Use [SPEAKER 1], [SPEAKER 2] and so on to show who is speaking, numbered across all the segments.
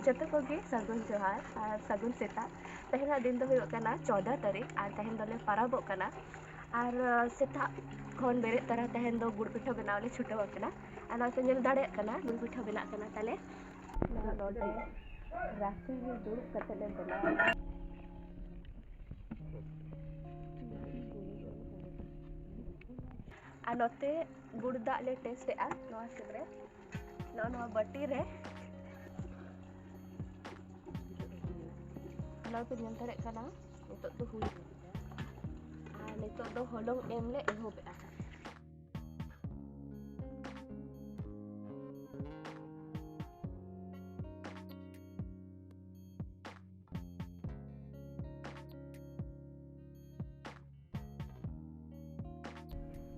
[SPEAKER 1] जतो कोगे सगुन जोहार और सगुन सेता तेहना दिन दो हुयो कना 14 तारीख और तेहन दोले पाराबो कना और सेता खन बेरे तरा तेहन दो गुड़ पिठा बनावले छुटो कना और नोते नेल दाड़े कना गुड़ पिठा बना कना ताले नोते राशि में दुड़ कतले बना और नोते गुड़ दाग ले टेस्ट आ नोआ सेबरे नोआ बटी रे पे ñal tere kana nitok do huy nitok do holong em le ehobe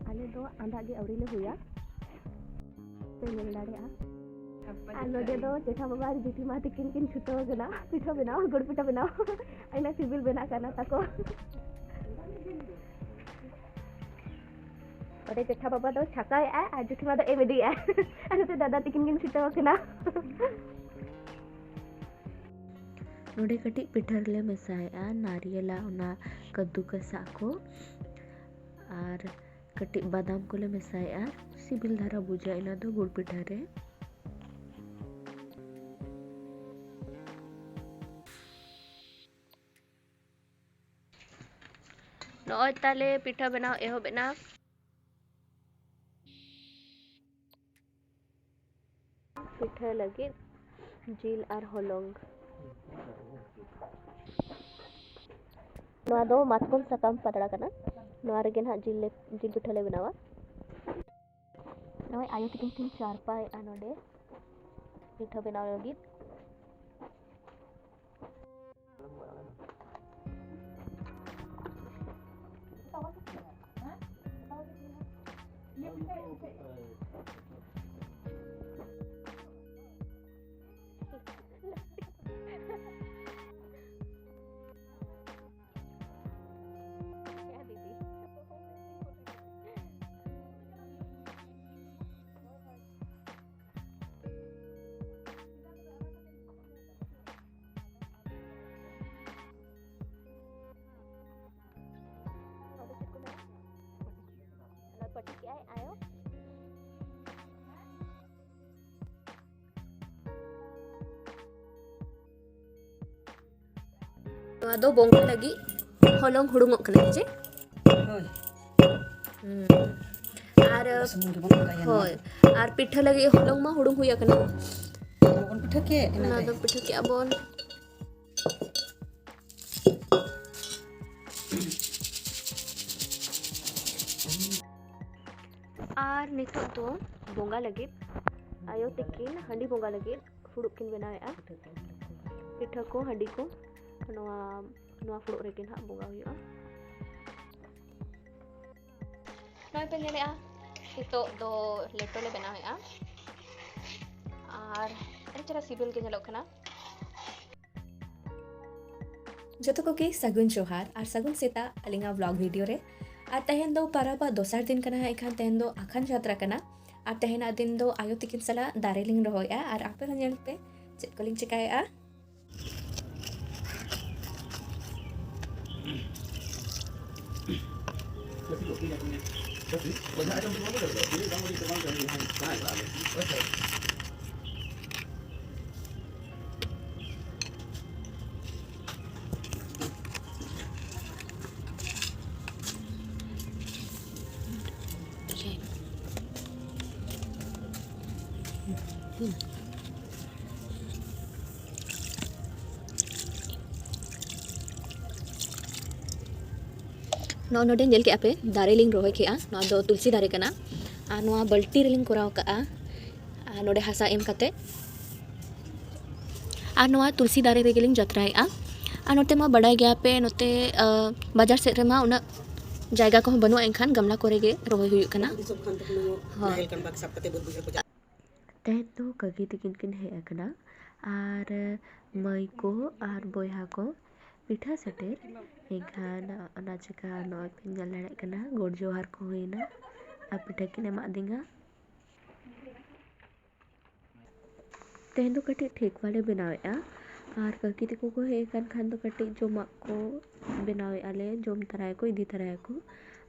[SPEAKER 1] ale do anda ge auri le huya pe ñal dare a नोडे दो जेठा बाबा जेठी मा तिकिन किन छुटो गना पिठा बनाओ गुड़ पिठा बनाओ आइना सिबिल बना करना ताको ओडे जेठा बाबा दो छकाय आ जेठी मा दो ए बेदी आ अरे दादा तिकिन किन छुटो गना नोडे कटी पिठर ले मसाय आ नारियला उना कद्दू कसा को और कटी बादाम को ले मसाय आ सिबिल धारा बुझा इना दो गुड़ पिठा रे नॉय ताले पिठा बनाओ एहो बना पिठा लगे जिल और होलोंग नोआ दो मातकोम सकाम पतड़ा कना नोआ रेगे ना जिल पिठा ले बनावा नोय आयो तिकिन तिन चार पाए आनोडे पिठा बनाओ लगी पटी क्या आयो दो बोंगा लगी होलोंग हुड़ुंगो कने जे आर होय आर पिठा लगी होलोंग मा हुड़ुंग हुया कना बोन पिठा के ना दो पिठा के बोन आर नितो तो बोंगा लगे आयो तिकिन हंडी बोंगा लगे फुड़ुक किन बनावेआ पिठा को हंडी को नोआ फुड़ुक रेकिन हा बोंगा हुआ नोय पे नेलेआ नितो दो लेटो ले बनावेआ आर अरे चरा सिबिल के नेलो कना
[SPEAKER 2] जतो को के सगुन जोहार और सगुन सेता अलिंगा व्लॉग वीडियो रे और तहन दो पाराबा दोसार दिन कना एखान तहन दो आखान यात्रा कना और तहना दिन दो आयो तिकिन सला दारे लिंग रहोया और आपे हन पे चेक कोलिंग चिकाया नोडे नेल के आपे दारे लिंग रोहे के आ दो तुलसी दारे कना आ नोआ बल्टी रेलिंग कोराव का आ नोडे हासा एम कते आ नोआ तुलसी दारे रेगेलिंग जत्राय आ नोते मा बड़ाय गया पे नोते बाजार से रेमा उना जायगा को बनुआ एनखान गमला कोरे गे रोहे हुयु कना तेन तो कगी तिकिन किन हे अकना आर मई को आर बोया को पिठा सेटेर एखान अना चिका नोय पिंजल लड़े कना गोड़ जोहार को हुईना आ पिठा किन एमा दिंगा
[SPEAKER 1] तेहन दो कटी ठीक वाले बनावेआ और काकी तको को हे कान खान दो कटी जोमा को बनावे आले जोम तराय को इदी तराय को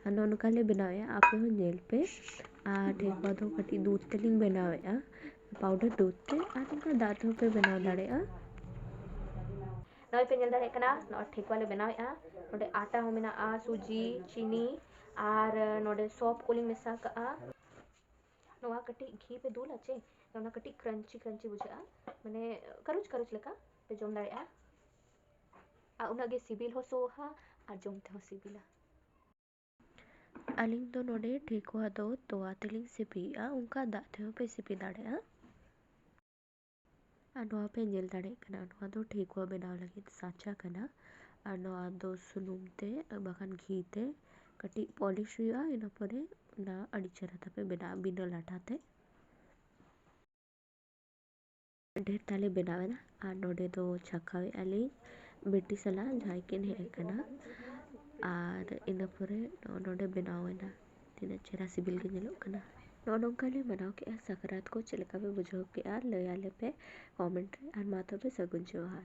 [SPEAKER 1] अन उनका ले बनावे आपे हो नेल पे और ठीक बाद हो कटी दूध तेलिंग बनावेआ पाउडर दूध ते और उनका दांत हो पे बनाव दाड़ेआ नॉय पे नेल दाड़े कना नॉ ठीक वाले बनावेआ नोडे आटा हो मेना आ सूजी चीनी और नोडे सॉप कोलिंग मिसा का नोआ कटी घी पे दूल आचे नोना कटी क्रंची क्रंची बुझा माने करुच करुच लेका पे जोम दाड़ेआ आ उनागे सिबिल हो सोहा और जोम ते हो सिबिला अलिंग दो नोडे ठेको दो तोआ तेलिंग सिपिया उनका दाते हो पे सिपि दाड़ेआ आ नोआ पे नेल दाड़े कना नोआ दो ठेको बनाव लगी साचा कना आ नोआ दो सुनुम ते बखान घी ते कटी पॉलिश हुआ इन परे ना अड़ी चरा पे बिना बिना लाटाते ढेर ताले बनावे ना आ नोडे दो छकावे आली बेटी सला जाय के हे कना और इन परे नोडे बनावे ना तिना चेरा सिबिल के नेलो कना नोनोंका ले बनाओ के सकरात को चिलका पे बुझो के लयाले पे कमेंट रे और माता पे सगुन जोहार।